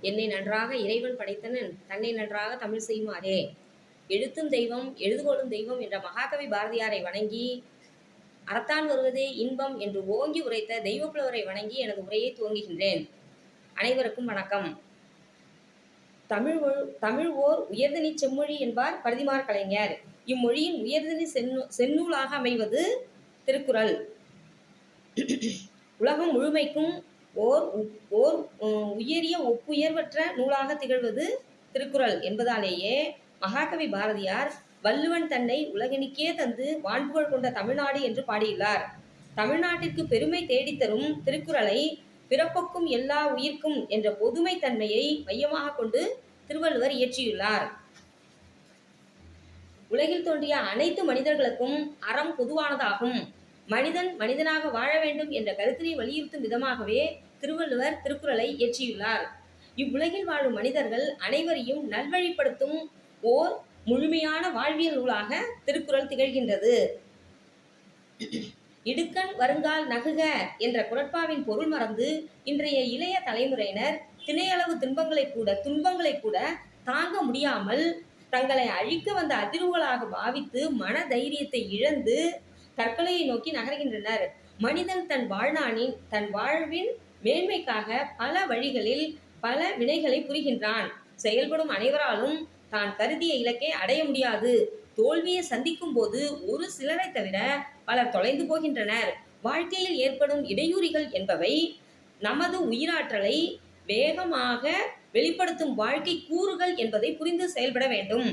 என்னை நன்றாக இறைவன் படைத்தனன் தன்னை நன்றாக தமிழ் செய்யுமாறே. எழுத்தும் தெய்வம் எழுதுகோளும் தெய்வம் என்ற மகாகவி பாரதியாரை வணங்கி அறத்தான் வருவதே இன்பம் என்று ஓங்கி உரைத்த தெய்வப்புலவரை வணங்கி எனது உரையை துவங்குகின்றேன். அனைவருக்கும் வணக்கம். தமிழ் ஓர் உயர்தனி செம்மொழி என்பார் பரிதிமாற் கலைஞர். இம்மொழியின் உயர்தனி செந்நூலாக அமைவது திருக்குறள். உலகம் முழுமைக்கும் ஓர் உயரிய ஒப்புயர்வற்ற நூலாக திகழ்வது திருக்குறள் என்பதாலேயே மகாகவி பாரதியார் வள்ளுவன் தன்னை உலகினுக்கே தந்து வான்புகழ் கொண்ட தமிழ்நாடு என்று பாடியுள்ளார். தமிழ்நாட்டிற்கு பெருமை தேடித்தரும் திருக்குறளை பிறப்புக்கும் எல்லா உயிர்க்கும் என்ற பொதுமை தன்மையை மையமாக கொண்டு திருவள்ளுவர் இயற்றியுள்ளார். உலகில் தோன்றிய அனைத்து மனிதர்களுக்கும் அறம் பொதுவானதாகும். மனிதன் மனிதனாக வாழ வேண்டும் என்ற கருத்தினை வலியுறுத்தும் விதமாகவே திருவள்ளுவர் திருக்குறளை இயற்றியுள்ளார். இவ்வுலகில் வாழும் மனிதர்கள் அனைவரையும் நல்வழிப்படுத்தும் ஓர் முழுமையான வாழ்வியல் நூலாக திருக்குறள் திகழ்கின்றது. இடுக்கண் வருங்கால் நகுக என்ற குறட்பாவின் பொருள் மறந்து இன்றைய இளைய தலைமுறையினர் திணையளவு துன்பங்களை கூட தாங்க முடியாமல் தங்களை அழிக்க வந்த அதிர்வுகளாக பாவித்து மன தைரியத்தை இழந்து தற்கொலையை நோக்கி நகர்கின்றனர். மனிதன் தன் வாழ்வின் மேன்மைக்காக பல வழிகளில் பல வினைகளை புரிகின்றான். செயல்படும் அனைவராலும் தான் கருதிய இலக்கை அடைய முடியாது. தோல்வியை சந்திக்கும் போது ஒரு சிலரை தவிர பலர் தொலைந்து போகின்றனர். வாழ்க்கையில் ஏற்படும் இடையூறுகள் என்பவை நமது உயிராற்றலை வேகமாக வெளிப்படுத்தும் வாழ்க்கை கூறுகள் என்பதை புரிந்து செயல்பட வேண்டும்.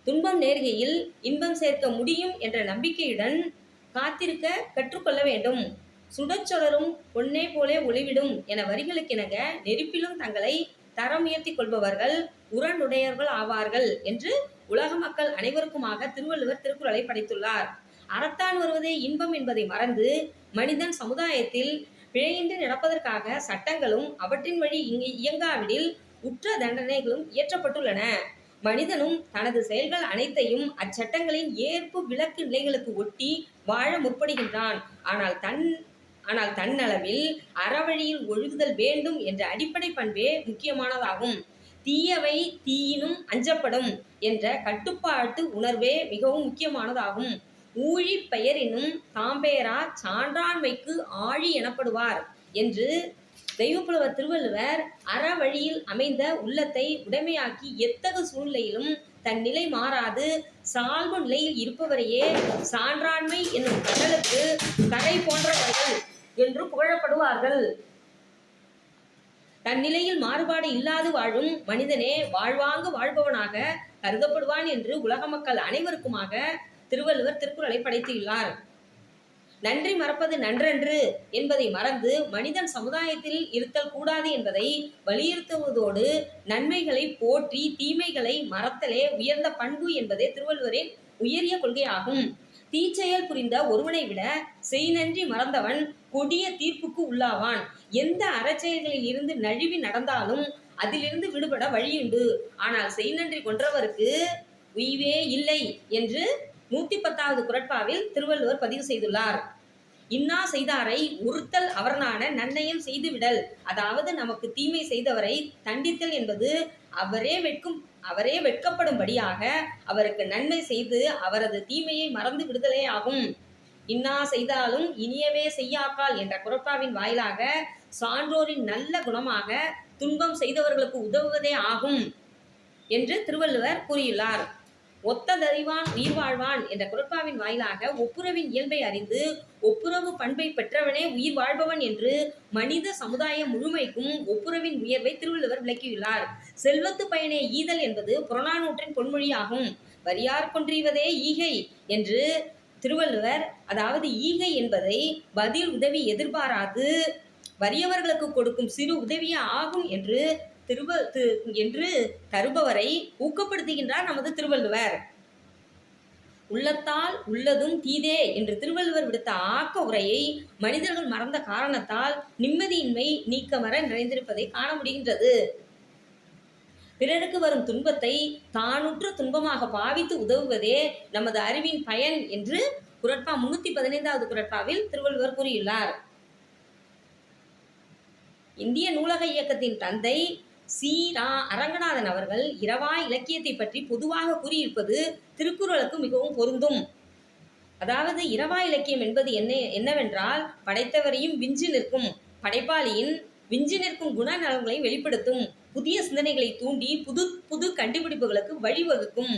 துன்பம் நேர்கையில் இன்பம் சேர்க்க முடியும் என்ற நம்பிக்கையுடன் காத்திருக்க கற்றுக்கொள்ள வேண்டும். சுடச்சொலரும் பொன்னே போலே ஒளிவிடும் என வரிகளுக்கிணங்க நெருப்பிலும் தங்களை தரம் உயர்த்தி கொள்பவர்கள் உரனுடையவர்கள் ஆவார்கள் என்று உலக மக்கள் அனைவருக்குமாக திருவள்ளுவர் திருக்குறளை படைத்துள்ளார். அறத்தான் வருவதே இன்பம் என்பதை மறந்து மனிதன் சமுதாயத்தில் பிழையின்றி நடப்பதற்காக சட்டங்களும் அவற்றின் வழி இயங்காவிடில் உற்ற தண்டனைகளும் இயற்றப்பட்டுள்ளன. மனிதனும் தனது செயல்கள் அனைத்தையும் அச்சட்டங்களின் ஏற்பு விலக்கு நிலைகளுக்கு ஒட்டி வாழ முற்படுகின்றான். ஆனால் தன்னளவில் அறவழியில் ஒழுகுதல் வேண்டும் என்ற அடிப்படை பண்பே முக்கியமானதாகும். தீயவை தீயினும் அஞ்சப்படும் என்ற கட்டுப்பாட்டு உணர்வே மிகவும் முக்கியமானதாகும். ஊழி பெயரினும் தாம்பேரா சான்றாண்மைக்கு ஆழி எனப்படுவார் என்று தெய்வப்புலவர் திருவள்ளுவர் அறவழியில் அமைந்த உள்ளத்தை உடைமையாக்கி எத்தகு சூழ்நிலையிலும் தன் நிலை மாறாது சால்பு நிலையில் இருப்பவரையே சான்றாண்மை என்னும் கடலுக்கு கரை போன்றவர்கள் என்று புகழப்படுவார்கள். தன் நிலையில் மாறுபாடு இல்லாது வாழும் மனிதனே வாழ்வாங்கு வாழ்பவனாக கருதப்படுவான் என்று உலக மக்கள் அனைவருக்குமாக திருவள்ளுவர் திருக்குறளை படைத்துள்ளார். நன்றி மறப்பது நன்றன்று என்பதை மறந்து மனிதன் சமுதாயத்தில் இருத்தல் கூடாது என்பதை வலியுறுத்துவதோடு நன்மைகளை போற்றி தீமைகளை மறத்தலே உயர்ந்த பண்பு என்பதே திருவள்ளுவரின் உயரிய கொள்கையாகும். தீச்செயல் புரிந்த ஒருவனை விட செய் நன்றி மறந்தவன் கொடிய தீர்ப்புக்கு உள்ளாவான். எந்த அறச்செயல்களில் இருந்து நழுவி நடந்தாலும் அதிலிருந்து விடுபட வழியுண்டு. ஆனால் செய் நன்றி கொன்றவருக்கு உய்வே இல்லை என்று 110வது குறட்பாவில் திருவள்ளுவர் பதிவு செய்துள்ளார். இன்னா செய்தாரை உறுத்தல் அவர்னான நன்னயம் செய்துவிடல். அதாவது நமக்கு தீமை செய்தவரை தண்டித்தல் என்பது அவரே வெட்கப்படும்படியாக அவருக்கு நன்மை செய்து அவரது தீமையை மறந்து விடுதலே ஆகும். இன்னா செய்தாலும் இனியவே செய்யாக்கால் என்ற குறட்பாவின் வாயிலாக சான்றோரின் நல்ல குணமாக துன்பம் செய்தவர்களுக்கு உதவுவதே ஆகும் என்று திருவள்ளுவர் கூறியுள்ளார். ஒத்ததறிவான் உயிர் வாழ்வான் என்ற குறட்பாவின் வாயிலாக ஒப்புரவின் இயல்பை அறிந்து ஒப்புரவு பண்பை பெற்றவனே உயிர் வாழ்பவன் என்று மனித சமுதாயம் முழுமைக்கும் ஒப்புரவின் உயர்வை திருவள்ளுவர் விளக்கியுள்ளார். செல்வத்து பயனே ஈதல் என்பது புறநானூற்றின் பொன்மொழியாகும். வரியார் கொன்றிவதே ஈகை என்று திருவள்ளுவர், அதாவது ஈகை என்பதை பதில் உதவி எதிர்பாராது வறியவர்களுக்கு கொடுக்கும் சிறு உதவியே ஆகும் என்று தருபவரை ஊக்கப்படுத்துகின்றார் நமது திருவள்ளுவர். உள்ளத்தால் உள்ளதும் தீதே என்று திருவள்ளுவர் விடுத்த ஆக்க உரையை மனிதர்கள் மறந்த காரணத்தால் நிம்மதியின்மை நீக்கமர நிறைந்திருப்பதை காண முடிகின்றது. பிறருக்கு வரும் துன்பத்தை தானுற்ற துன்பமாக பாவித்து உதவுவதே நமது அறிவின் பயன் என்று குறட்பா 315வது குறட்பாவில் திருவள்ளுவர் கூறியுள்ளார். இந்திய நூலக இயக்கத்தின் தந்தை ரா. அரங்கநாதன் அவர்கள் இரவா இலக்கியத்தை பற்றி பொதுவாக கூறியிருப்பது திருக்குறளுக்கு மிகவும் பொருந்தும். அதாவது இரவா இலக்கியம் என்பது என்னவென்றால், படைத்தவரையும் விஞ்சி நிற்கும், படைப்பாளியின் விஞ்சி நிற்கும் குணநலன்களை வெளிப்படுத்தும், புதிய சிந்தனைகளை தூண்டி புது புது கண்டுபிடிப்புகளுக்கு வழிவகுக்கும்.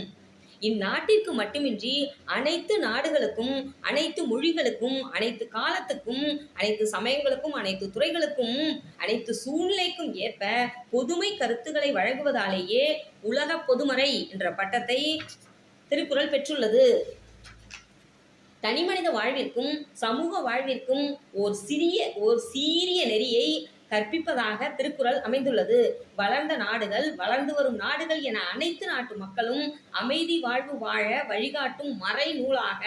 இந்நாட்டிற்கு மட்டுமின்றி அனைத்து நாடுகளுக்கும், அனைத்து மொழிகளுக்கும், அனைத்து காலத்துக்கும், அனைத்து சமயங்களுக்கும், அனைத்து துறைகளுக்கும், அனைத்து சூழ்நிலைக்கும் ஏற்ப பொதுமை கருத்துக்களை வழங்குவதாலேயே உலக பொதுமறை என்ற பட்டத்தை திருக்குறள் பெற்றுள்ளது. தனிமனித வாழ்விற்கும் சமூக வாழ்விற்கும் ஓர் சீரிய நெறியை கற்பிப்பதாக திருக்குறள் அமைந்துள்ளது. வளர்ந்த நாடுகள், வளர்ந்து வரும் நாடுகள் என அனைத்து நாட்டு மக்களும் அமைதி வாழ்வு வாழ வழிகாட்டும் மறை நூலாக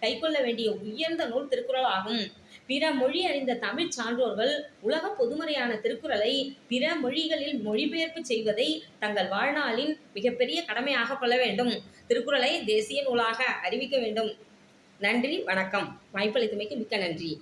கைக்கொள்ள வேண்டிய உயர்ந்த நூல் திருக்குறள் ஆகும். பிற மொழி அறிந்த தமிழ் சான்றோர்கள் உலக பொதுமறையான திருக்குறளை பிற மொழிகளில் மொழிபெயர்ப்பு செய்வதை தங்கள் வாழ்நாளின் மிகப்பெரிய கடமையாக கொள்ள வேண்டும். திருக்குறளை தேசிய நூலாக அறிவிக்க வேண்டும். நன்றி, வணக்கம். வாய்ப்பளித்தமைக்கு மிக்க நன்றி.